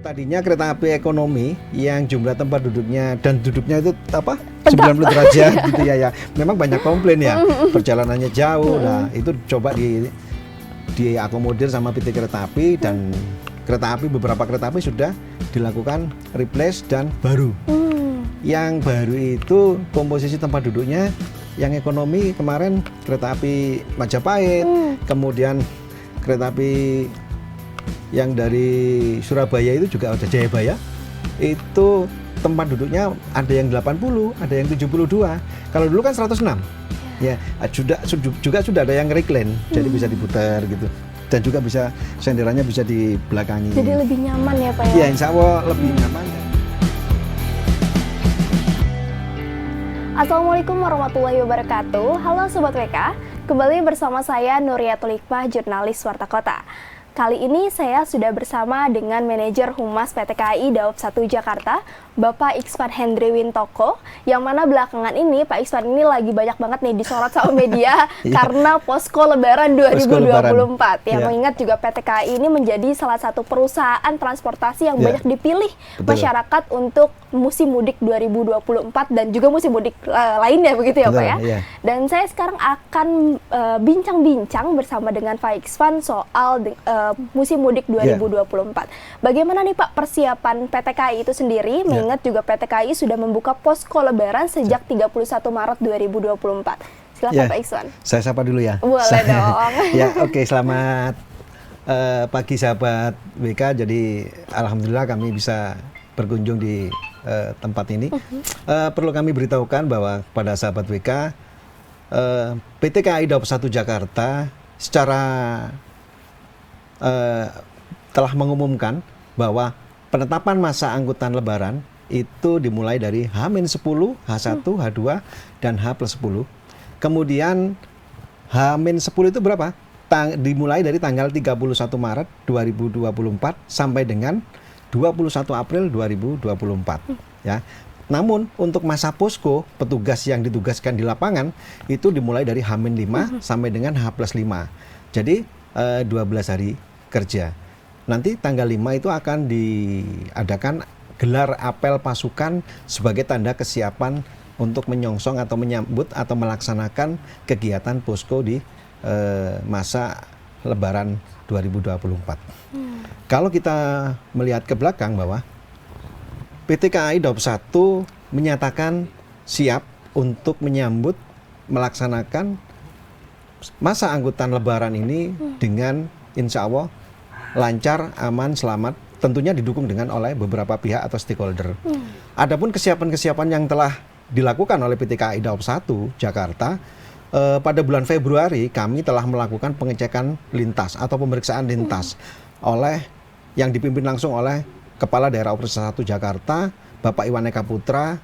Tadinya kereta api ekonomi yang jumlah tempat duduknya dan duduknya itu 90 derajat gitu ya. Memang banyak komplain ya, perjalanannya jauh. Nah, itu coba diakomodir sama PT Kereta Api, dan beberapa kereta api sudah dilakukan replace dan baru. Yang baru itu komposisi tempat duduknya yang ekonomi kemarin kereta api Majapahit, kemudian kereta api yang dari Surabaya itu juga ada Jayabaya, itu tempat duduknya ada yang 80, ada yang 72. Kalau dulu kan 106. Ya, juga sudah ada yang recline, jadi bisa diputar gitu. Dan juga bisa senderannya bisa di belakangi. Jadi lebih nyaman ya Pak ya? Ya, insya Allah lebih nyaman. Assalamualaikum warahmatullahi wabarakatuh. Halo Sobat WK, kembali bersama saya Nuriatul Iqbah, jurnalis Warta Kota. Kali ini saya sudah bersama dengan manajer Humas PT KAI Daob 1 Jakarta, Bapak Iksvan Hendry Wintoko, yang mana belakangan ini Pak Iksvan ini lagi banyak banget nih disorot sama media karena posko Lebaran 2024. Yang mengingat juga PT KAI ini menjadi salah satu perusahaan transportasi yang banyak dipilih masyarakat untuk musim mudik 2024 dan juga musim mudik lainnya begitu ya Pak ya. Dan saya sekarang akan bincang-bincang bersama dengan Pak Iksvan soal musim mudik 2024. Bagaimana nih Pak persiapan PT KAI itu sendiri? Mengingat juga PT KAI sudah membuka posko Lebaran sejak 31 Maret 2024. Silakan Pak Iksvan. Saya sapa dulu ya. Boleh dong. Ya, oke, selamat pagi sahabat WK. Jadi alhamdulillah kami bisa berkunjung di tempat ini. Perlu kami beritahukan bahwa pada sahabat WK, PT KAI Daob 1 Jakarta secara telah mengumumkan bahwa penetapan masa angkutan Lebaran itu dimulai dari H-10, H1, H2, dan H+10. Kemudian H-10 itu berapa? Dimulai dari tanggal 31 Maret 2024 sampai dengan 21 April 2024. Ya. Namun untuk masa posko, petugas yang ditugaskan di lapangan itu dimulai dari H-5 sampai dengan H+5. Jadi 12 hari kerja. Nanti tanggal 5 itu akan diadakan gelar apel pasukan sebagai tanda kesiapan untuk menyongsong atau menyambut atau melaksanakan kegiatan posko di masa Lebaran 2024. Kalau kita melihat ke belakang bahwa PT KAI Daob 1 menyatakan siap untuk menyambut melaksanakan masa angkutan Lebaran ini dengan insya Allah lancar, aman, selamat, tentunya didukung dengan oleh beberapa pihak atau stakeholder. Adapun kesiapan-kesiapan yang telah dilakukan oleh PT KAI Daob 1 Jakarta, pada bulan Februari kami telah melakukan pengecekan lintas atau pemeriksaan lintas oleh yang dipimpin langsung oleh Kepala Daerah Operasi 1 Jakarta, Bapak Iwan Eka Putra.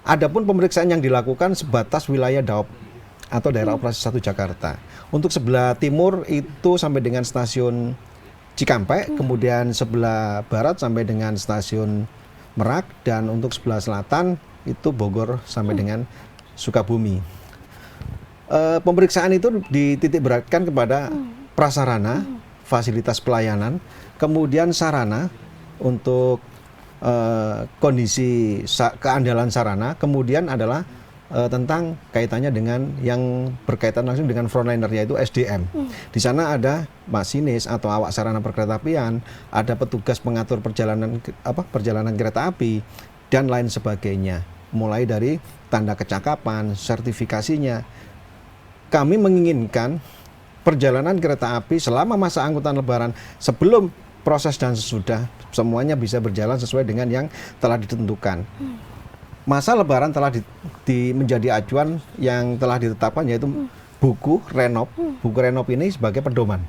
Adapun pemeriksaan yang dilakukan sebatas wilayah Daob atau Daerah Operasi 1 Jakarta. Untuk sebelah timur itu sampai dengan stasiun Cikampek, kemudian sebelah barat sampai dengan stasiun Merak, dan untuk sebelah selatan itu Bogor sampai dengan Sukabumi. Pemeriksaan itu dititik beratkan kepada prasarana, fasilitas pelayanan, kemudian sarana untuk kondisi keandalan sarana, kemudian adalah tentang kaitannya dengan yang berkaitan langsung dengan frontliner, yaitu SDM. Di sana ada masinis atau awak sarana perkeretaapian, ada petugas pengatur perjalanan kereta api dan lain sebagainya. Mulai dari tanda kecakapan, sertifikasinya. Kami menginginkan perjalanan kereta api selama masa angkutan Lebaran, sebelum, proses, dan sesudah, semuanya bisa berjalan sesuai dengan yang telah ditentukan. Masa Lebaran telah menjadi acuan yang telah ditetapkan, yaitu buku Renop. Buku Renop ini sebagai pedoman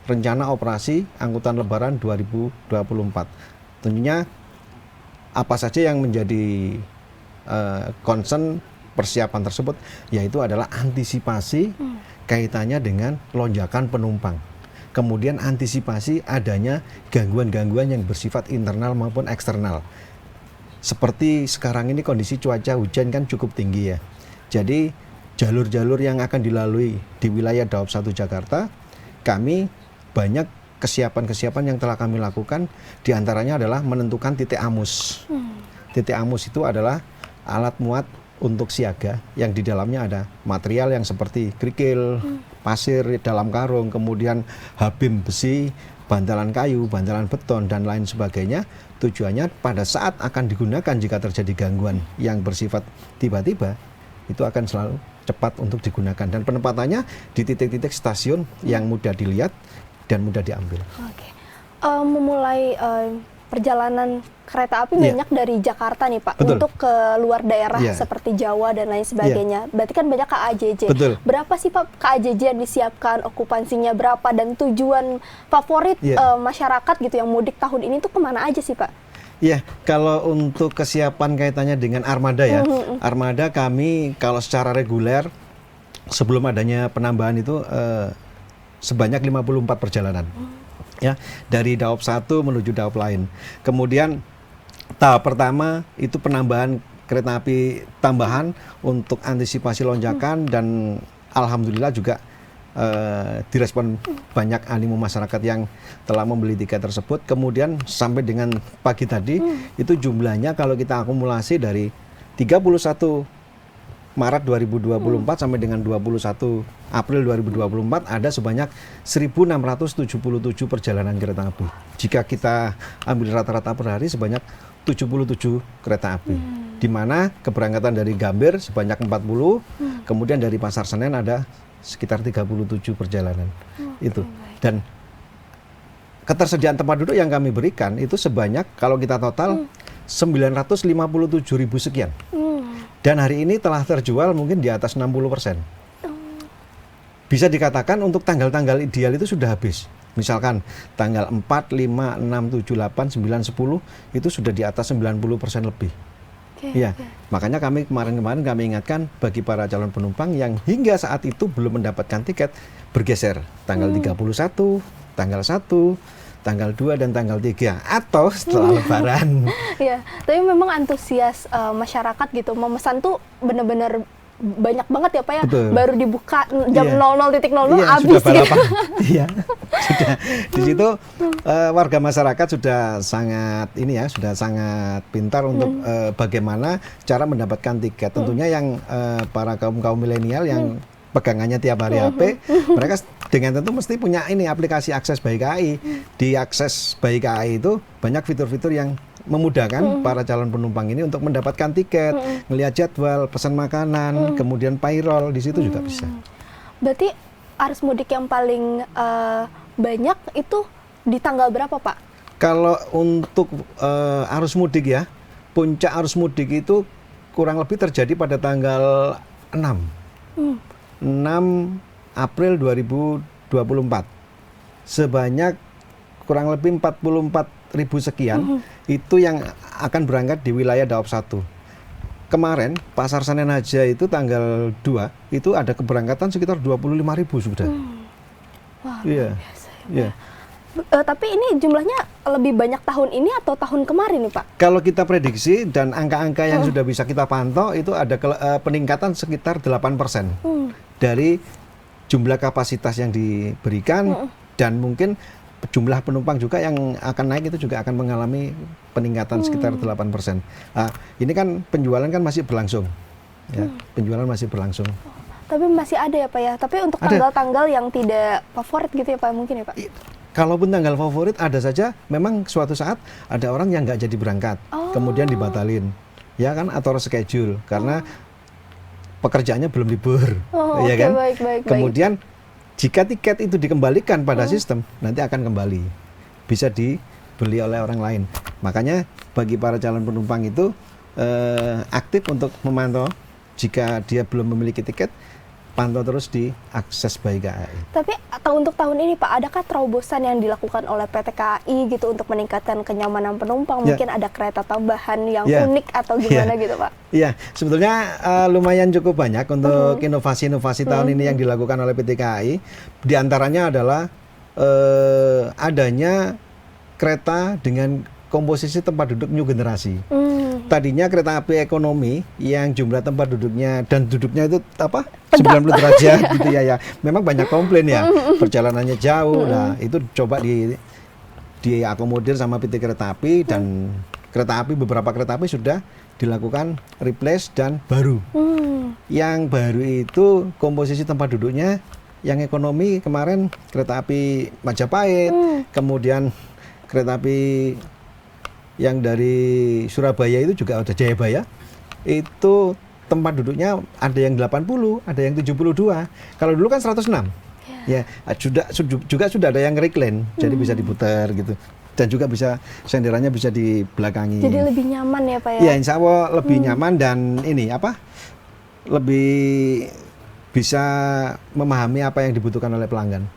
rencana operasi angkutan Lebaran 2024. Tentunya apa saja yang menjadi concern persiapan tersebut, yaitu adalah antisipasi kaitannya dengan lonjakan penumpang. Kemudian antisipasi adanya gangguan-gangguan yang bersifat internal maupun eksternal. Seperti sekarang ini kondisi cuaca hujan kan cukup tinggi ya. Jadi jalur-jalur yang akan dilalui di wilayah Daob 1 Jakarta, kami banyak kesiapan-kesiapan yang telah kami lakukan, diantaranya adalah menentukan titik AMUS. Titik AMUS itu adalah alat muat untuk siaga yang di dalamnya ada material yang seperti kerikil, pasir dalam karung, kemudian habim besi, bantalan kayu, bantalan beton, dan lain sebagainya. Tujuannya pada saat akan digunakan jika terjadi gangguan yang bersifat tiba-tiba, itu akan selalu cepat untuk digunakan. Dan penempatannya di titik-titik stasiun yang mudah dilihat dan mudah diambil. Oke. Memulai perjalanan kereta api banyak dari Jakarta nih Pak, Betul. untuk ke luar daerah seperti Jawa dan lain sebagainya. Berarti kan banyak KAJJ. Betul. Berapa sih Pak KAJJ yang disiapkan, okupansinya berapa, dan tujuan favorit masyarakat gitu yang mudik tahun ini tuh kemana aja sih Pak? Ya, kalau untuk kesiapan kaitannya dengan armada ya, armada kami kalau secara reguler sebelum adanya penambahan itu sebanyak 54 perjalanan. Ya, dari Daop 1 menuju Daop lain. Kemudian tahap pertama itu penambahan kereta api tambahan untuk antisipasi lonjakan, dan alhamdulillah juga direspon banyak animo masyarakat yang telah membeli tiket tersebut. Kemudian sampai dengan pagi tadi itu jumlahnya kalau kita akumulasi dari 31 Maret 2024 sampai dengan 21 April 2024 ada sebanyak 1.677 perjalanan kereta api. Jika kita ambil rata-rata per hari sebanyak 77 kereta api. Di mana keberangkatan dari Gambir sebanyak 40, kemudian dari Pasar Senen ada sekitar 37 perjalanan. Itu. Dan ketersediaan tempat duduk yang kami berikan itu sebanyak kalau kita total 957.000 sekian. Dan hari ini telah terjual mungkin di atas 60%. Bisa dikatakan untuk tanggal-tanggal ideal itu sudah habis. Misalkan tanggal 4, 5, 6, 7, 8, 9, 10 itu sudah di atas 90% lebih. Ya, makanya kami kemarin kami ingatkan bagi para calon penumpang yang hingga saat itu belum mendapatkan tiket, bergeser tanggal 31, tanggal 1, tanggal 2 dan tanggal 3 atau setelah Lebaran. Ya, tapi memang antusias masyarakat gitu memesan tuh benar-benar banyak banget ya Pak ya. Betul. Baru dibuka jam 00.00 Iya, habis sudah ya. balapan. Iya, sudah. Di situ warga masyarakat sudah sangat sudah sangat pintar untuk bagaimana cara mendapatkan tiket. Tentunya yang para kaum milenial yang pegangannya tiap hari HP, mereka dengan tentu mesti punya aplikasi Akses Bayi KAI. Di Akses Bayi KAI itu banyak fitur-fitur yang memudahkan para calon penumpang ini untuk mendapatkan tiket, ngelihat jadwal, pesan makanan, kemudian payroll, di situ juga bisa. Berarti arus mudik yang paling banyak itu di tanggal berapa Pak? Kalau untuk arus mudik ya, puncak arus mudik itu kurang lebih terjadi pada tanggal 6 April 2024. Sebanyak kurang lebih 44.000 sekian itu yang akan berangkat di wilayah Daop 1. Kemarin Pasar Senen aja itu tanggal 2 itu ada keberangkatan sekitar 25.000 sudah. Wah, Iya. biasa ya. Iya. Tapi ini jumlahnya lebih banyak tahun ini atau tahun kemarin nih Pak? Kalau kita prediksi dan angka-angka yang sudah bisa kita pantau itu ada peningkatan sekitar 8% dari jumlah kapasitas yang diberikan, dan mungkin jumlah penumpang juga yang akan naik itu juga akan mengalami peningkatan sekitar 8%. Nah, ini kan penjualan kan masih berlangsung. Ya, penjualan masih berlangsung. Tapi masih ada ya Pak ya? Tapi untuk tanggal-tanggal yang tidak favorit gitu ya Pak mungkin ya Pak? Kalaupun tanggal favorit ada saja, memang suatu saat ada orang yang nggak jadi berangkat, kemudian dibatalin, ya kan, atau reschedule karena pekerjaannya belum libur, ya kan? Baik. Kemudian jika tiket itu dikembalikan pada sistem, nanti akan kembali, bisa dibeli oleh orang lain. Makanya bagi para calon penumpang itu aktif untuk memantau. Jika dia belum memiliki tiket, pantau terus di Akses Bayi KAI. Tapi untuk tahun ini Pak, adakah terobosan yang dilakukan oleh PT KAI gitu untuk meningkatkan kenyamanan penumpang? Mungkin ada kereta tambahan yang unik atau gimana gitu Pak? Iya, sebetulnya lumayan cukup banyak untuk inovasi-inovasi tahun ini yang dilakukan oleh PT KAI. Di antaranya adalah adanya kereta dengan komposisi tempat duduk new generasi. Tadinya kereta api ekonomi yang jumlah tempat duduknya dan duduknya itu 90 derajat gitu ya. Memang banyak komplain ya, perjalanannya jauh. Nah, itu coba diakomodir sama PT Kereta Api, dan beberapa kereta api sudah dilakukan replace dan baru. Yang baru itu komposisi tempat duduknya, yang ekonomi kemarin kereta api Majapahit, kemudian kereta api yang dari Surabaya itu juga ada Jayabaya, itu tempat duduknya ada yang 80, ada yang 72. Kalau dulu kan 106. Ya, juga sudah ada yang recline, jadi bisa diputar gitu. Dan juga bisa senderannya bisa di belakangi. Jadi lebih nyaman ya Pak ya? Ya, insya Allah lebih nyaman, dan lebih bisa memahami apa yang dibutuhkan oleh pelanggan.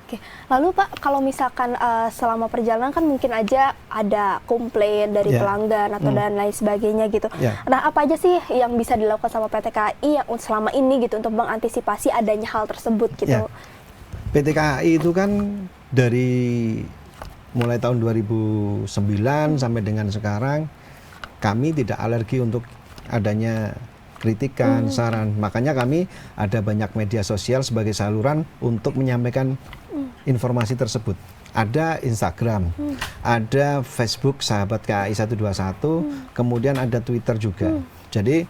Oke, lalu Pak, kalau misalkan selama perjalanan kan mungkin aja ada komplain dari pelanggan atau dan lain sebagainya gitu. Nah, apa aja sih yang bisa dilakukan sama PT KAI yang selama ini gitu untuk mengantisipasi adanya hal tersebut gitu? PT KAI itu kan dari mulai tahun 2009 sampai dengan sekarang, kami tidak alergi untuk adanya kritikan, saran. Makanya kami ada banyak media sosial sebagai saluran untuk menyampaikan informasi tersebut. Ada Instagram, ada Facebook Sahabat KAI 121, kemudian ada Twitter juga. Jadi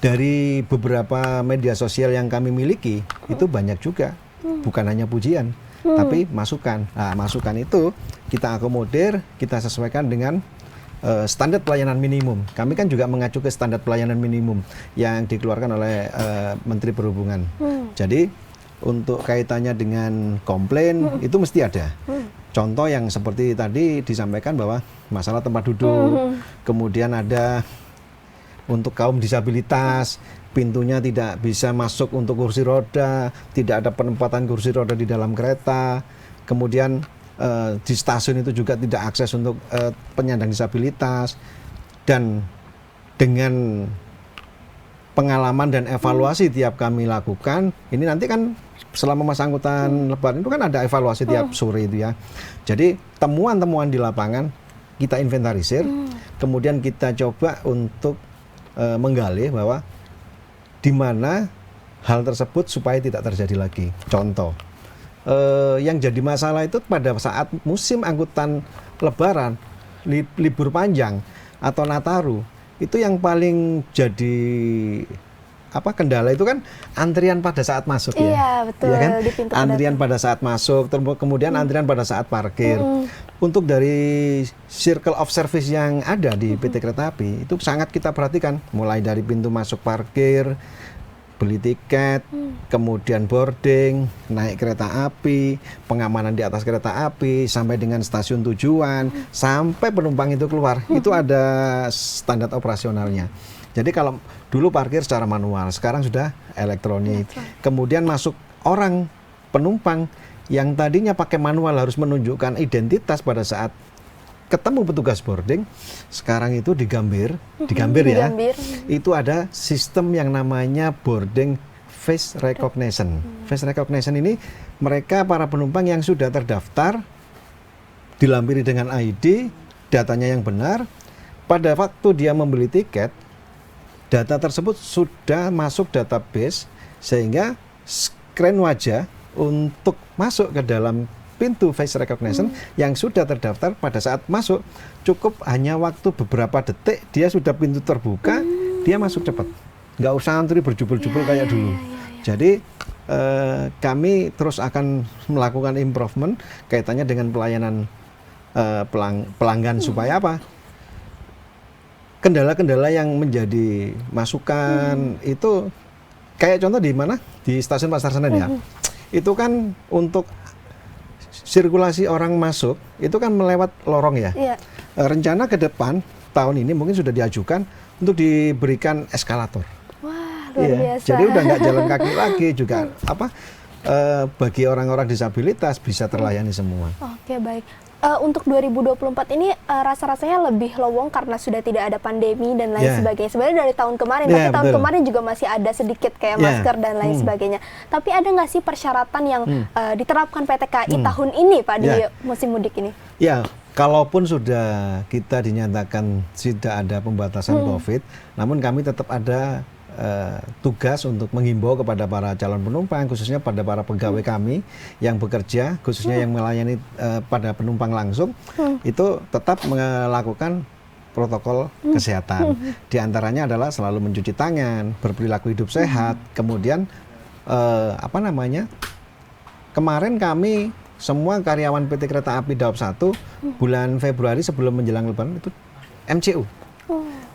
dari beberapa media sosial yang kami miliki, itu banyak juga, bukan hanya pujian, tapi masukan. Nah, masukan itu kita akomodir, kita sesuaikan dengan standar pelayanan minimum. Kami kan juga mengacu ke standar pelayanan minimum yang dikeluarkan oleh Menteri Perhubungan. Jadi untuk kaitannya dengan komplain itu mesti ada. Contoh yang seperti tadi disampaikan bahwa masalah tempat duduk, kemudian ada untuk kaum disabilitas, pintunya tidak bisa masuk untuk kursi roda, tidak ada penempatan kursi roda di dalam kereta, kemudian di stasiun itu juga tidak akses untuk penyandang disabilitas. Dan dengan pengalaman dan evaluasi tiap kami lakukan, ini nanti kan selama masa angkutan lebaran itu kan ada evaluasi tiap sore itu ya. Jadi temuan-temuan di lapangan kita inventarisir, kemudian kita coba untuk menggali bahwa di mana hal tersebut supaya tidak terjadi lagi. Contoh, yang jadi masalah itu pada saat musim angkutan lebaran, libur panjang atau Nataru, itu yang paling jadi kendala itu kan antrian pada saat masuk ya. Iya, betul. Ya kan? Di pintu Antrian pada saat masuk, kemudian antrian pada saat parkir. Untuk dari circle of service yang ada di PT Kereta Api, itu sangat kita perhatikan, mulai dari pintu masuk parkir, beli tiket, kemudian boarding, naik kereta api, pengamanan di atas kereta api, sampai dengan stasiun tujuan, sampai penumpang itu keluar, itu ada standar operasionalnya. Jadi kalau dulu parkir secara manual, sekarang sudah elektronik. Kemudian masuk orang penumpang yang tadinya pakai manual harus menunjukkan identitas pada saat ketemu petugas boarding, sekarang itu digambir ya. Itu ada sistem yang namanya boarding face recognition. Face recognition ini mereka para penumpang yang sudah terdaftar, dilampiri dengan ID, datanya yang benar, pada waktu dia membeli tiket, data tersebut sudah masuk database, sehingga scan wajah untuk masuk ke dalam pintu face recognition yang sudah terdaftar pada saat masuk, cukup hanya waktu beberapa detik dia sudah pintu terbuka, dia masuk cepat, nggak usah antri berjubel-jubel kayak dulu. Jadi kami terus akan melakukan improvement kaitannya dengan pelayanan pelanggan supaya apa? Kendala-kendala yang menjadi masukan itu kayak contoh di mana? Di stasiun Pasar Senen ya. Itu kan untuk sirkulasi orang masuk itu kan melewat lorong ya. Rencana ke depan tahun ini mungkin sudah diajukan untuk diberikan eskalator. Wah, luar biasa. Jadi udah nggak jalan kaki lagi juga bagi orang-orang disabilitas bisa terlayani semua. Oke, baik. Untuk 2024 ini rasa-rasanya lebih lowong karena sudah tidak ada pandemi dan lain sebagainya. Sebenarnya dari tahun kemarin, tapi tahun kemarin juga masih ada sedikit kayak masker dan lain sebagainya. Tapi ada nggak sih persyaratan yang diterapkan PT KAI tahun ini Pak di musim mudik ini? Ya, kalaupun sudah kita dinyatakan tidak ada pembatasan COVID, namun kami tetap ada tugas untuk menghimbau kepada para calon penumpang, khususnya pada para pegawai kami yang bekerja, khususnya yang melayani pada penumpang langsung, itu tetap melakukan protokol kesehatan. Di antaranya adalah selalu mencuci tangan, berperilaku hidup sehat, kemudian kemarin kami semua karyawan PT Kereta Api Daop 1 bulan Februari sebelum menjelang Lebaran itu MCU.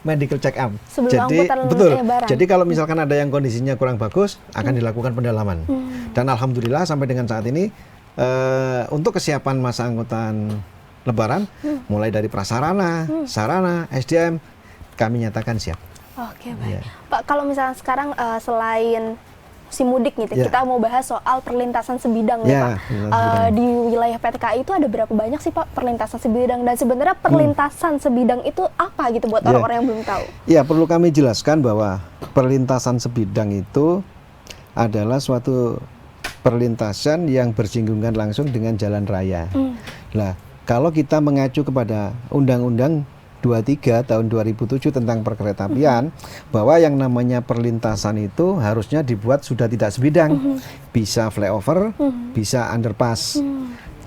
Medical check up. Jadi betul. Jadi kalau misalkan ada yang kondisinya kurang bagus, akan dilakukan pendalaman. Dan alhamdulillah sampai dengan saat ini untuk kesiapan masa angkutan Lebaran, mulai dari prasarana, sarana, SDM, kami nyatakan siap. Oke, baik. Pak, kalau misalnya sekarang selain musim mudik nih, kita mau bahas soal perlintasan sebidang nih, Pak. Di wilayah PT KAI itu ada berapa banyak sih, Pak, perlintasan sebidang? Dan sebenarnya perlintasan sebidang itu apa gitu buat orang-orang yang belum tahu? Ya, perlu kami jelaskan bahwa perlintasan sebidang itu adalah suatu perlintasan yang bersinggungan langsung dengan jalan raya. Nah, kalau kita mengacu kepada Undang-Undang 23 tahun 2007 tentang perkeretaapian, bahwa yang namanya perlintasan itu harusnya dibuat sudah tidak sebidang, bisa flyover, bisa underpass.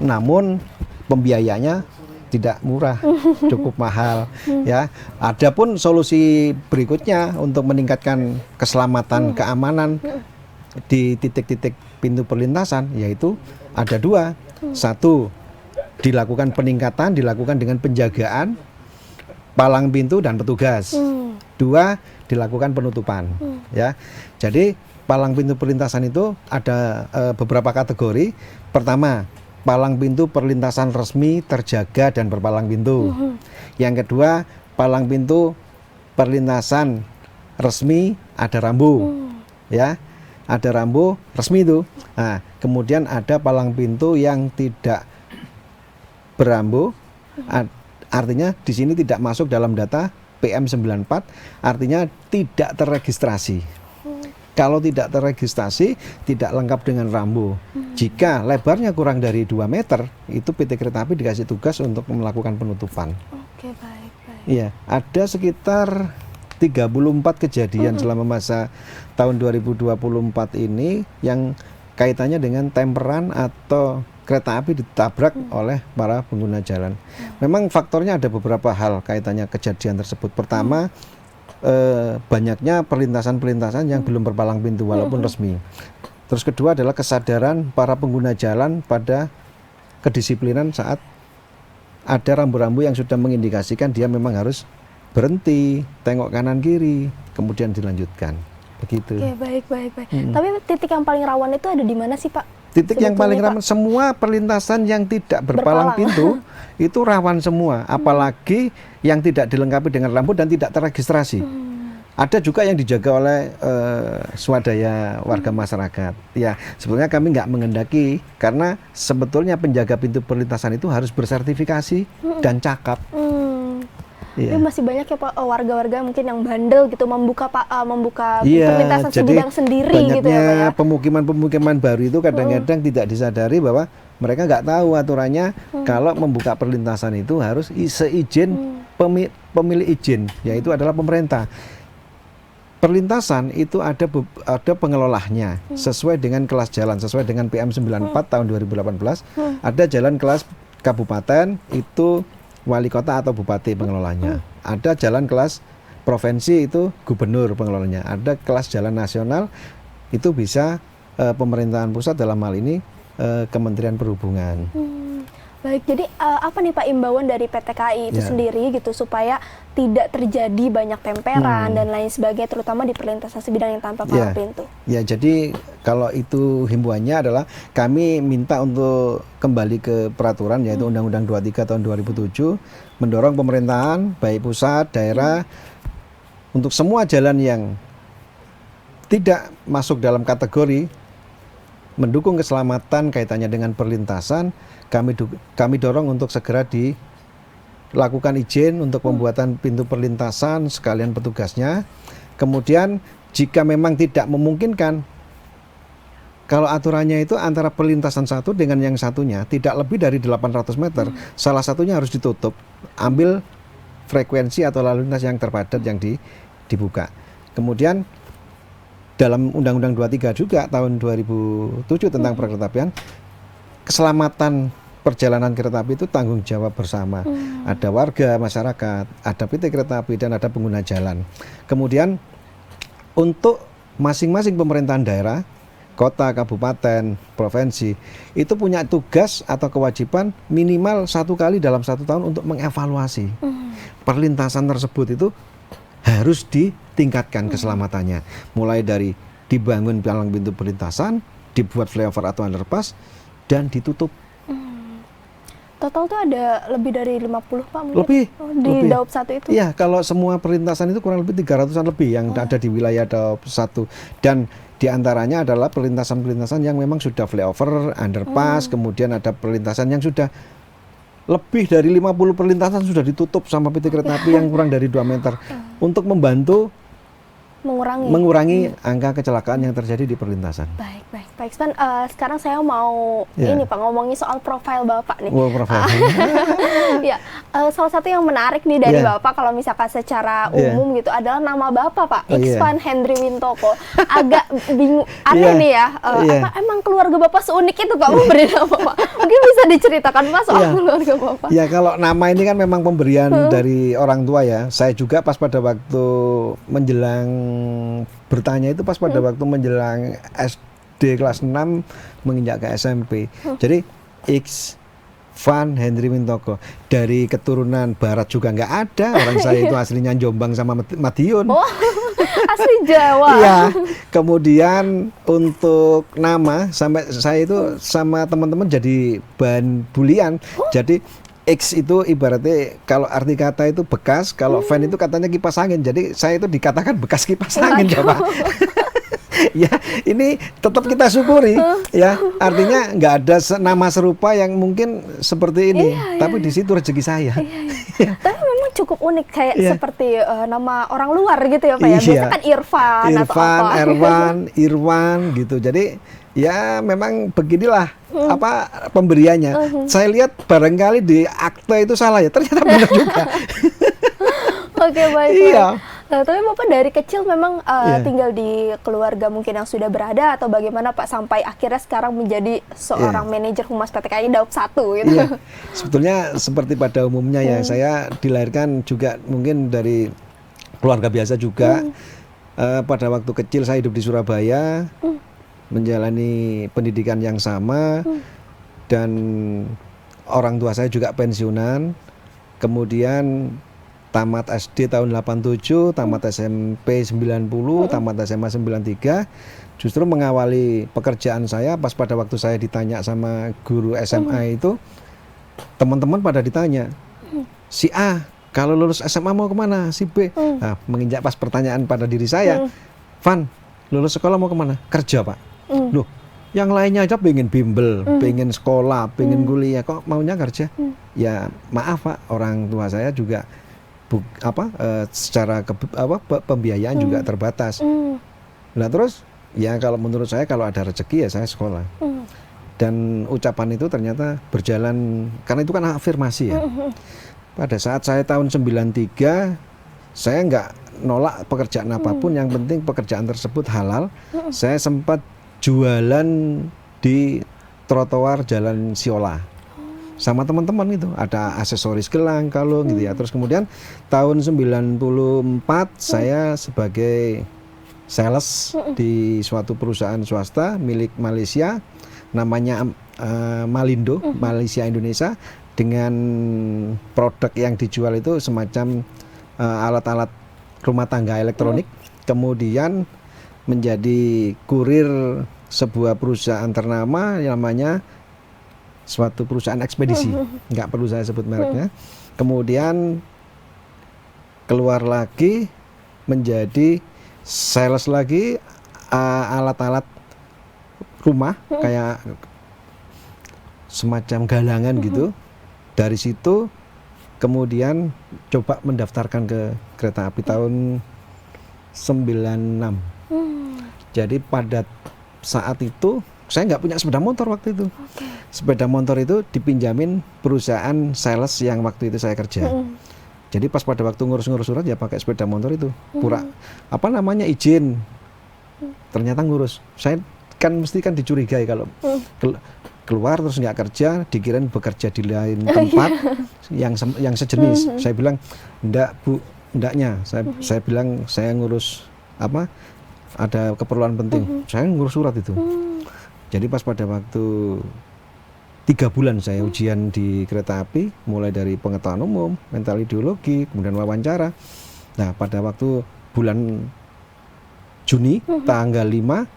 Namun pembiayanya tidak murah, cukup mahal. Ya, adapun solusi berikutnya untuk meningkatkan keselamatan, keamanan di titik-titik pintu perlintasan, yaitu ada dua. Satu, dilakukan peningkatan, dilakukan dengan penjagaan palang pintu dan petugas. Dua, dilakukan penutupan. Ya, jadi palang pintu perlintasan itu ada beberapa kategori. Pertama, palang pintu perlintasan resmi, terjaga dan berpalang pintu. Yang kedua, palang pintu perlintasan resmi ada rambu. Ya, ada rambu resmi itu. Nah, kemudian ada palang pintu yang tidak berambu. Artinya di sini tidak masuk dalam data PM94, artinya tidak terregistrasi. Kalau tidak terregistrasi, tidak lengkap dengan rambu. Jika lebarnya kurang dari 2 meter, itu PT Kereta Api dikasih tugas untuk melakukan penutupan. Oke, baik. Iya, ada sekitar 34 kejadian selama masa tahun 2024 ini yang kaitannya dengan temperan atau kereta api ditabrak oleh para pengguna jalan. Memang faktornya ada beberapa hal kaitannya kejadian tersebut. Pertama, banyaknya perlintasan-perlintasan yang belum berpalang pintu walaupun resmi. Terus kedua adalah kesadaran para pengguna jalan pada kedisiplinan saat ada rambu-rambu yang sudah mengindikasikan dia memang harus berhenti, tengok kanan kiri, kemudian dilanjutkan. Begitu. Oke, baik. Tapi titik yang paling rawan itu ada di mana sih, Pak? Titik yang paling rawan, semua perlintasan yang tidak berpalang pintu itu rawan semua, apalagi yang tidak dilengkapi dengan rambu dan tidak terregistrasi. Ada juga yang dijaga oleh swadaya warga masyarakat. Ya, sebetulnya kami nggak mengendaki, karena sebetulnya penjaga pintu perlintasan itu harus bersertifikasi dan cakap. Tapi masih banyak ya, Pak, warga-warga mungkin yang bandel gitu membuka perlintasan sebidang sendiri gitu ya, Pak, ya. Pemukiman baru itu kadang-kadang tidak disadari bahwa mereka nggak tahu aturannya. Kalau membuka perlintasan itu harus seizin pemilik izin, yaitu adalah pemerintah. Perlintasan itu ada pengelolanya sesuai dengan kelas jalan, sesuai dengan PM94 tahun 2018. Ada jalan kelas kabupaten itu wali kota atau bupati pengelolanya. Ada jalan kelas provinsi itu gubernur pengelolanya. Ada kelas jalan nasional itu bisa pemerintahan pusat, dalam hal ini Kementerian Perhubungan. Baik, jadi apa nih Pak imbauan dari PT KAI itu sendiri gitu supaya tidak terjadi banyak temperan dan lain sebagainya, terutama di perlintasan sebidang yang tanpa palang pintu? Ya, jadi kalau itu himbauannya adalah kami minta untuk kembali ke peraturan, yaitu Undang-Undang 23 tahun 2007, mendorong pemerintahan baik pusat, daerah untuk semua jalan yang tidak masuk dalam kategori mendukung keselamatan kaitannya dengan perlintasan, kami dorong untuk segera dilakukan izin untuk pembuatan pintu perlintasan sekalian petugasnya. Kemudian jika memang tidak memungkinkan kalau aturannya itu antara perlintasan satu dengan yang satunya tidak lebih dari 800 meter, salah satunya harus ditutup, ambil frekuensi atau lalu lintas yang terpadat yang dibuka. Kemudian dalam Undang-Undang 23 juga tahun 2007 tentang perkeretaapian, keselamatan perjalanan kereta api itu tanggung jawab bersama. Ada warga, masyarakat, ada PT Kereta Api, dan ada pengguna jalan. Kemudian untuk masing-masing pemerintahan daerah, kota, kabupaten, provinsi, itu punya tugas atau kewajiban minimal 1 kali dalam 1 tahun untuk mengevaluasi perlintasan tersebut. Itu harus ditingkatkan keselamatannya, mulai dari dibangun palang pintu perlintasan, dibuat flyover atau underpass, dan ditutup. Total tuh ada lebih dari 50 Pak mungkin? Lebih. Di Daop 1 itu? Iya, kalau semua perlintasan itu kurang lebih 300-an lebih yang ada di wilayah Daop 1. Dan diantaranya adalah perlintasan-perlintasan yang memang sudah flyover, underpass, kemudian ada perlintasan yang sudah lebih dari 50 perlintasan sudah ditutup sama PT Kereta Api yang kurang dari 2 meter untuk membantu mengurangi angka kecelakaan yang terjadi di perlintasan. Baik, baik, baik. Sekarang saya mau ini Pak, ngomongin soal profil Bapak nih. Profil. Ya, salah satu yang menarik nih dari Bapak kalau misalkan secara umum gitu adalah nama Bapak Pak, Iksvan Hendri Wintoko. Agak bingung, aneh nih ya. Apa emang keluarga Bapak seunik itu Pak memberi nama Pak? Mungkin bisa diceritakan Pak soal keluarga Bapak. Ya, kalau nama ini kan memang pemberian dari orang tua ya. Saya juga pas pada waktu menjelang bertanya itu pas pada waktu menjelang SD kelas 6 menginjak ke SMP. Jadi Iksvan Hendri Wintoko, dari keturunan barat juga nggak ada. Orang saya itu aslinya Jombang sama Madiun. Oh, asli Jawa. Iya. Kemudian untuk nama, sampai saya itu sama teman-teman jadi bahan bulian. Jadi X itu ibaratnya kalau arti kata itu bekas, kalau fan itu katanya kipas angin. Jadi saya itu dikatakan bekas kipas angin, Bapak. Ya, ini tetap kita syukuri ya. Artinya nggak ada nama serupa yang mungkin seperti ini, tapi di situ rezeki saya. Tapi memang cukup unik kayak seperti nama orang luar gitu ya Pak ya. Biasanya kan Irfan atau apa. Erwan, Irwan gitu. Jadi ya memang beginilah apa pemberiannya. Saya lihat barangkali di akte itu salah ya, ternyata benar juga. Oke, baik. Iya. Nah, tapi Bapak dari kecil memang tinggal di keluarga mungkin yang sudah berada, atau bagaimana Pak sampai akhirnya sekarang menjadi seorang manajer humas PT KAI Daop 1 gitu? Iya. Sebetulnya seperti pada umumnya ya, saya dilahirkan juga mungkin dari keluarga biasa juga. Pada waktu kecil saya hidup di Surabaya, menjalani pendidikan yang sama, dan orang tua saya juga pensiunan. Kemudian tamat SD tahun 87, tamat SMP 90, tamat SMA 93. Justru mengawali pekerjaan saya pas pada waktu saya ditanya sama guru SMA itu, teman-teman pada ditanya, si A kalau lulus SMA mau kemana, si B. Nah, menginjak pas pertanyaan pada diri saya, Van, lulus sekolah mau kemana? Kerja Pak. Loh, yang lainnya aja pengen bimbel, pengen sekolah, pengen kuliah, kok maunya kerja? Ya maaf Pak, orang tua saya juga secara pembiayaan juga terbatas. Nah terus ya kalau menurut saya kalau ada rezeki ya saya sekolah. Dan ucapan itu ternyata berjalan, karena itu kan afirmasi ya. Pada saat saya tahun 93, saya nggak nolak pekerjaan apapun, yang penting pekerjaan tersebut halal. Saya sempat jualan di trotoar Jalan Siola sama teman-teman itu, ada aksesoris gelang, kalung gitu ya. Terus kemudian tahun 94 saya sebagai sales di suatu perusahaan swasta milik Malaysia, namanya Malindo, Malaysia Indonesia, dengan produk yang dijual itu semacam alat-alat rumah tangga elektronik. Kemudian menjadi kurir sebuah perusahaan ternama yang namanya suatu perusahaan ekspedisi, nggak perlu saya sebut mereknya. Kemudian keluar lagi menjadi sales lagi alat-alat rumah kayak semacam galangan gitu. Dari situ kemudian coba mendaftarkan ke kereta api tahun 96. Jadi pada saat itu saya nggak punya sepeda motor waktu itu. Sepeda motor itu dipinjamin perusahaan sales yang waktu itu saya kerja. Jadi pas pada waktu ngurus-ngurus surat ya pakai sepeda motor itu. Izin. Ternyata ngurus. Saya kan mesti kan dicurigai kalau keluar terus nggak kerja, dikirain bekerja di lain tempat yang sejenis. Saya bilang enggak Bu, enggaknya. Saya bilang saya ngurus ada keperluan penting. Saya ngurus surat itu. Jadi pas pada waktu 3 bulan saya ujian di kereta api, mulai dari pengetahuan umum, mental ideologi, kemudian wawancara. Nah, pada waktu bulan Juni, tanggal 5,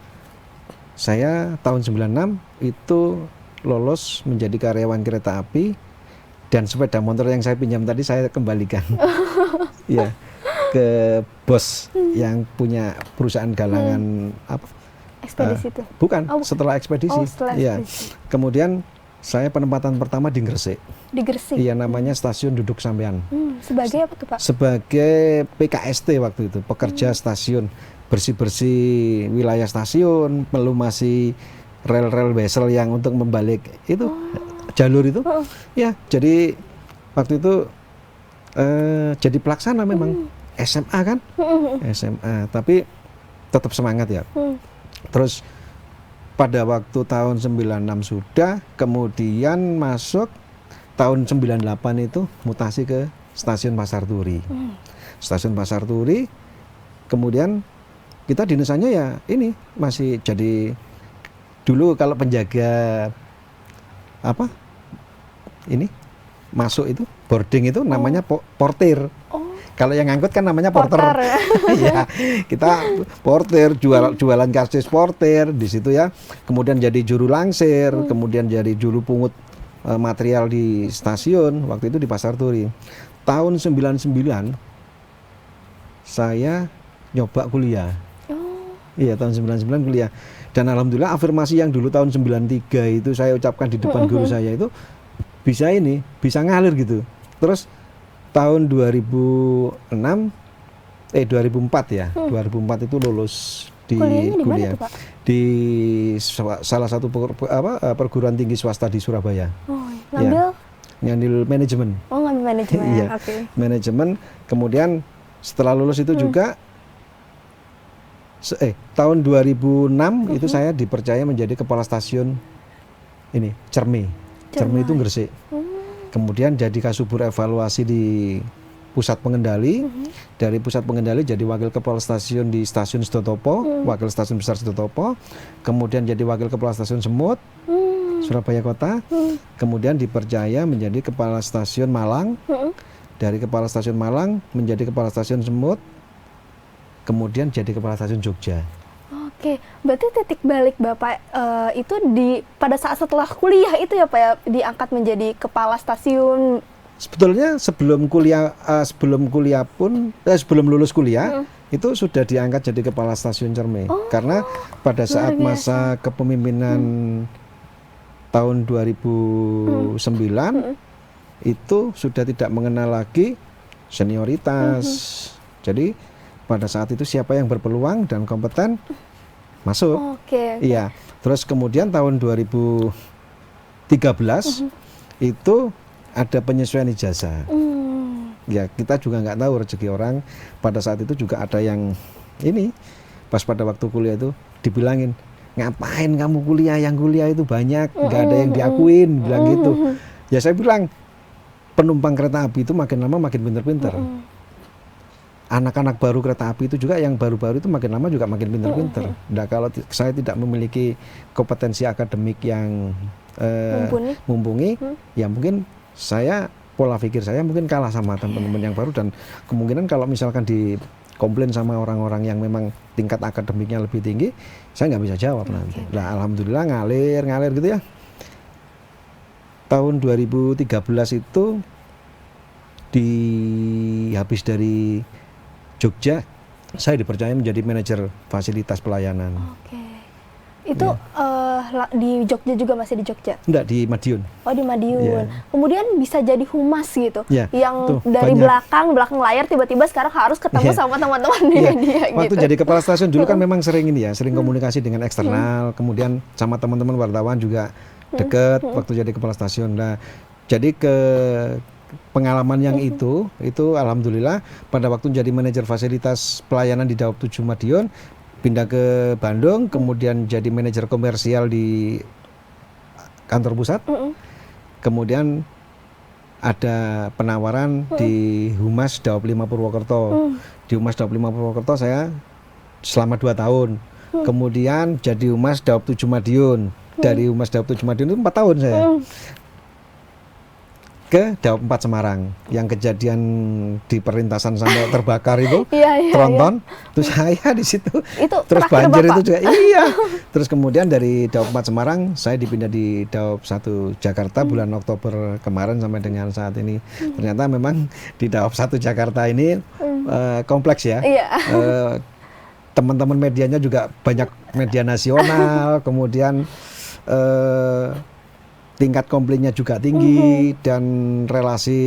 saya tahun 96 itu lolos menjadi karyawan kereta api, dan sepeda motor yang saya pinjam tadi saya kembalikan. Ya, ke bos yang punya perusahaan galangan ekspedisi itu? Bukan, setelah ekspedisi. Setelah ya. ekspedisi. Kemudian saya penempatan pertama di Gresik. Di Gresik? Iya, namanya Stasiun Duduk Sampean. Sebagai apa tuh Pak? Sebagai PKST waktu itu, pekerja stasiun, bersih-bersih wilayah stasiun, melumasi rel-rel wesel yang untuk membalik itu jalur itu. Ya, jadi waktu itu jadi pelaksana memang. SMA kan? SMA, tapi tetap semangat ya. Terus pada waktu tahun 96 sudah, kemudian masuk tahun 98 itu mutasi ke Stasiun Pasar Turi. Stasiun Pasar Turi, kemudian kita dinasanya ya ini masih jadi dulu kalau penjaga ini masuk itu boarding itu namanya portir. Kalau yang ngangkut kan namanya porter. Ya, kita porter, jualan karcis porter di situ ya. Kemudian jadi juru langsir, kemudian jadi juru pungut material di stasiun, waktu itu di Pasar Turi. Tahun 99 saya nyoba kuliah. Iya, tahun 99 kuliah. Dan alhamdulillah afirmasi yang dulu tahun 93 itu saya ucapkan di depan guru saya itu bisa ngalir gitu. Terus tahun 2004 ya, 2004 itu lulus di kuliah di salah satu perguruan tinggi swasta di Surabaya. Ngambil manajemen. Ngambil manajemen. Iya, manajemen. Kemudian setelah lulus itu juga tahun 2006 itu saya dipercaya menjadi kepala stasiun ini Cermi itu Gresik. Kemudian jadi kasubur evaluasi di pusat pengendali, dari pusat pengendali jadi wakil kepala stasiun di Stasiun Sedotopo, wakil stasiun besar Sedotopo, kemudian jadi wakil kepala stasiun Semut, Surabaya Kota, kemudian dipercaya menjadi kepala stasiun Malang, dari kepala stasiun Malang menjadi kepala stasiun Semut, kemudian jadi kepala stasiun Jogja. Oke, berarti titik balik Bapak itu pada saat setelah kuliah itu ya Pak ya, diangkat menjadi kepala stasiun. Sebetulnya sebelum lulus kuliah itu sudah diangkat jadi kepala stasiun Cermi. Karena pada saat masa kepemimpinan tahun 2009 itu sudah tidak mengenal lagi senioritas. Jadi pada saat itu siapa yang berpeluang dan kompeten masuk. Iya. Terus kemudian tahun 2013 itu ada penyesuaian ijazah. Ya, kita juga nggak tahu rezeki orang. Pada saat itu juga ada yang ini pas pada waktu kuliah itu dibilangin, ngapain kamu kuliah, yang kuliah itu banyak, nggak ada yang diakuin, bilang gitu. Ya saya bilang, penumpang kereta api itu makin lama makin pinter-pinter. Anak-anak baru kereta api itu juga yang baru-baru itu makin lama juga makin pinter-pinter. Nah, kalau saya tidak memiliki kompetensi akademik yang mumpuni, ya mungkin pola pikir saya mungkin kalah sama teman-teman yang baru, dan kemungkinan kalau misalkan dikomplain sama orang-orang yang memang tingkat akademiknya lebih tinggi, saya nggak bisa jawab nanti. Nah, alhamdulillah ngalir gitu ya. Tahun 2013 itu habis dari Jogja, saya dipercaya menjadi manajer fasilitas pelayanan. Itu di Jogja juga, masih di Jogja? Enggak, di Madiun. Oh, di Madiun. Yeah. Kemudian bisa jadi humas gitu. Yeah, yang tuh, dari banyak. belakang layar tiba-tiba sekarang harus ketemu Yeah. sama teman-teman Yeah. dia Waktu gitu. jadi kepala stasiun dulu kan memang sering ini ya, sering komunikasi dengan eksternal, kemudian sama teman-teman wartawan juga deket waktu jadi kepala stasiun. Nah, jadi pengalaman yang itu alhamdulillah pada waktu jadi manajer fasilitas pelayanan di Daop 7 Madiun, pindah ke Bandung, kemudian jadi manajer komersial di kantor pusat. Kemudian ada penawaran di Humas Daop 5 Purwokerto. Di Humas Daop 5 Purwokerto saya selama 2 tahun. Kemudian jadi Humas Daop 7 Madiun. Dari Humas Daop 7 Madiun itu 4 tahun saya. Ke Daop 4 Semarang yang kejadian di perlintasan sampai terbakar itu, tronton, terus saya di situ, Itu terus terakhir banjir Bapak? itu juga, iya. Terus kemudian dari Daop 4 Semarang saya dipindah di Daop 1 Jakarta bulan Oktober kemarin sampai dengan saat ini. Ternyata memang di Daop 1 Jakarta ini kompleks ya. Iya. Teman-teman medianya juga banyak media nasional, kemudian tingkat komplainnya juga tinggi dan relasi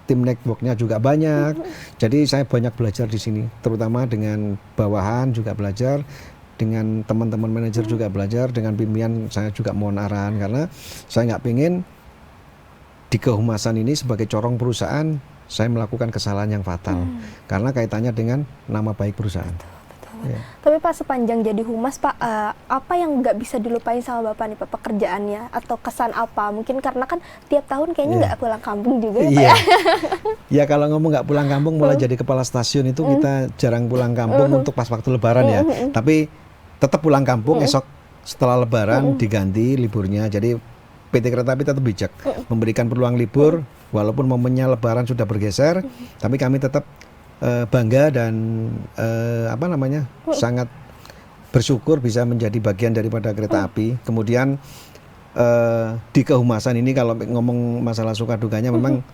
tim networknya juga banyak. Jadi saya banyak belajar di sini, terutama dengan bawahan juga belajar, dengan teman-teman manajer juga belajar, dengan pimpinan saya juga mohon arahan karena saya nggak pengen di kehumasan ini sebagai corong perusahaan saya melakukan kesalahan yang fatal karena kaitannya dengan nama baik perusahaan. Ya. Tapi Pak, sepanjang jadi humas Pak, apa yang nggak bisa dilupain sama Bapak nih Pak, pekerjaannya atau kesan apa? Mungkin karena kan tiap tahun kayaknya nggak pulang kampung juga ya Pak ya? Ya kalau ngomong nggak pulang kampung, mulai jadi kepala stasiun itu kita jarang pulang kampung untuk pas waktu lebaran ya. Tapi tetap pulang kampung esok setelah lebaran diganti liburnya. Jadi PT Kereta Api tetap bijak memberikan peluang libur walaupun momennya lebaran sudah bergeser, tapi kami tetap bangga dan sangat bersyukur bisa menjadi bagian daripada kereta api. Kemudian di kehumasan ini kalau ngomong masalah suka dukanya memang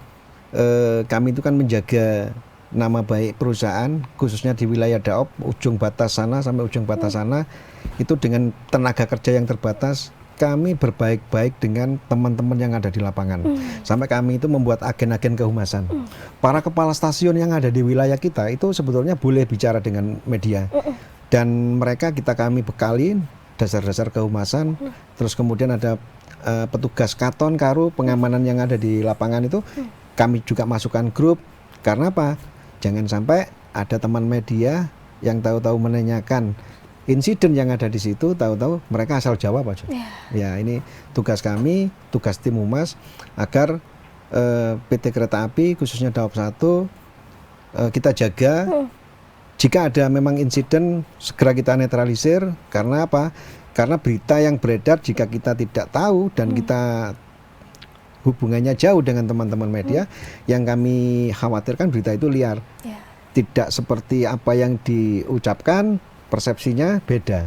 kami itu kan menjaga nama baik perusahaan khususnya di wilayah Daop ujung batas sana sampai ujung batas sana itu dengan tenaga kerja yang terbatas kami berbaik-baik dengan teman-teman yang ada di lapangan. Sampai kami itu membuat agen-agen kehumasan. Para kepala stasiun yang ada di wilayah kita itu sebetulnya boleh bicara dengan media. Dan mereka kami bekalin dasar-dasar kehumasan. Terus kemudian ada petugas katon, karu, pengamanan yang ada di lapangan itu kami juga masukkan grup. Karena apa? Jangan sampai ada teman media yang tahu-tahu menanyakan insiden yang ada di situ, tahu-tahu mereka asal jawab aja. Ya, ini tugas kami, tugas tim humas agar PT Kereta Api khususnya Daop 1 kita jaga. Jika ada memang insiden segera kita netralisir. Karena apa? Karena berita yang beredar jika kita tidak tahu dan kita hubungannya jauh dengan teman-teman media, yang kami khawatirkan berita itu liar. Tidak seperti apa yang diucapkan, persepsinya beda.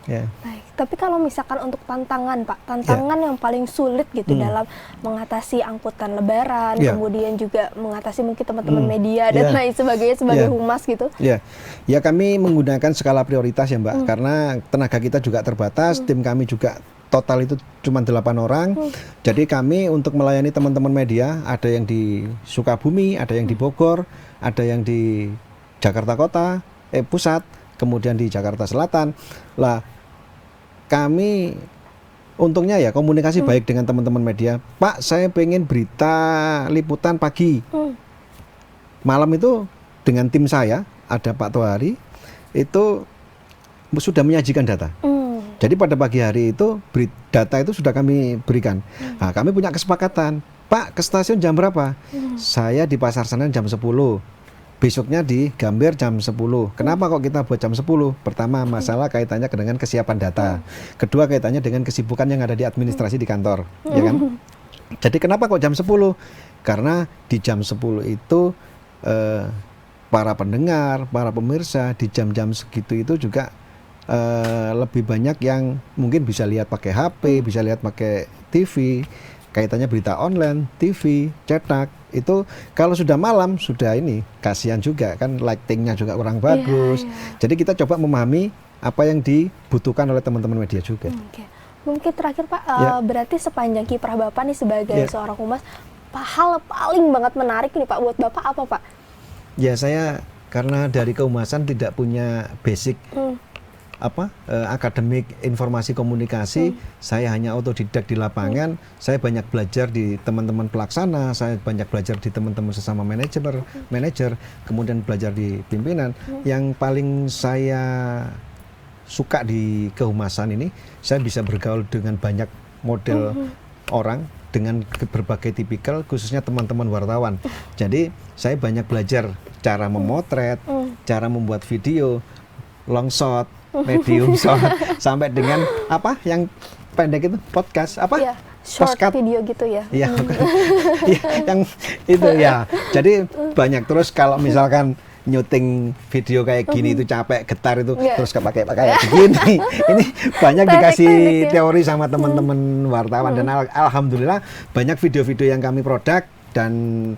Ya. Baik. Tapi kalau misalkan untuk tantangan Pak, tantangan yang paling sulit gitu dalam mengatasi angkutan lebaran, kemudian juga mengatasi mungkin teman-teman media dan lain sebagainya sebagai humas gitu. Ya kami menggunakan skala prioritas ya Mbak, karena tenaga kita juga terbatas, tim kami juga total itu cuma 8 orang. Jadi kami untuk melayani teman-teman media, ada yang di Sukabumi, ada yang di Bogor, ada yang di Jakarta Kota, pusat, kemudian di Jakarta Selatan. Lah kami untungnya ya komunikasi baik dengan teman-teman media. Pak, saya pengen berita liputan pagi. Malam itu dengan tim saya, ada Pak Tohari, itu sudah menyajikan data. Jadi pada pagi hari itu data itu sudah kami berikan. Nah, kami punya kesepakatan. Pak, ke stasiun jam berapa? Saya di Pasar Senen jam 10. Besoknya di Gambir jam 10. Kenapa kok kita buat jam 10? Pertama, masalah kaitannya dengan kesiapan data. Kedua, kaitannya dengan kesibukan yang ada di administrasi di kantor, ya kan? Jadi kenapa kok jam 10? Karena di jam 10 itu para pendengar, para pemirsa di jam-jam segitu itu juga lebih banyak yang mungkin bisa lihat pakai HP, bisa lihat pakai TV, kaitannya berita online, TV, cetak. Itu kalau sudah malam sudah ini kasihan juga kan, lightingnya juga kurang bagus. Jadi kita coba memahami apa yang dibutuhkan oleh teman-teman media juga. Mungkin terakhir Pak, Ya. berarti sepanjang kiprah Bapak nih sebagai Ya. seorang humas, hal paling banget menarik nih Pak buat Bapak apa Pak? Ya, saya karena dari kehumasan tidak punya basic akademik informasi komunikasi, saya hanya otodidak di lapangan. Saya banyak belajar di teman-teman pelaksana, saya banyak belajar di teman-teman sesama manajer, kemudian belajar di pimpinan. Yang paling saya suka di kehumasan ini, saya bisa bergaul dengan banyak model orang dengan berbagai tipikal, khususnya teman-teman wartawan. Jadi saya banyak belajar cara memotret, cara membuat video, long shot, medium shot, sampai dengan apa yang pendek itu podcast apa? Iya, short Postcard. video gitu ya. Iya, ya, yang itu ya. Jadi banyak terus kalau misalkan nyuting video kayak gini itu capek, getar itu terus pakai kayak begini. Ini banyak dikasih Teknik-teknik ya. teori sama teman-teman wartawan dan alhamdulillah banyak video-video yang kami produk dan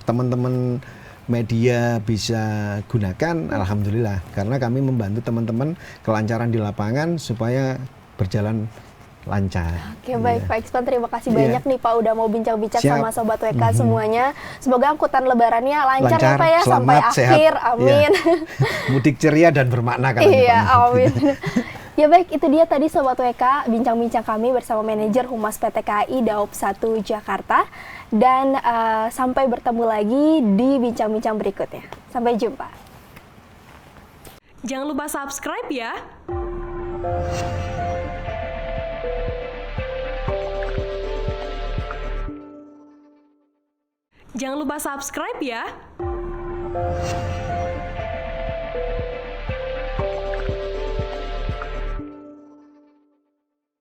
teman-teman media bisa gunakan, alhamdulillah, karena kami membantu teman-teman kelancaran di lapangan supaya berjalan lancar. Oke, baik Pak Ikspan, terima kasih Iya. banyak nih Pak udah mau bincang-bincang Siap. sama Sobat WK semuanya. Semoga angkutan lebarannya lancar ya Pak ya, sampai selamat, sehat. akhir, amin. Ya. Mudik ceria dan bermakna katanya Iya, Pak. amin. Ya baik, itu dia tadi Sobat WK, bincang-bincang kami bersama manajer Humas PT KAI Daop 1 Jakarta. Dan sampai bertemu lagi di bincang-bincang berikutnya. Sampai jumpa. Jangan lupa subscribe ya. Jangan lupa subscribe ya.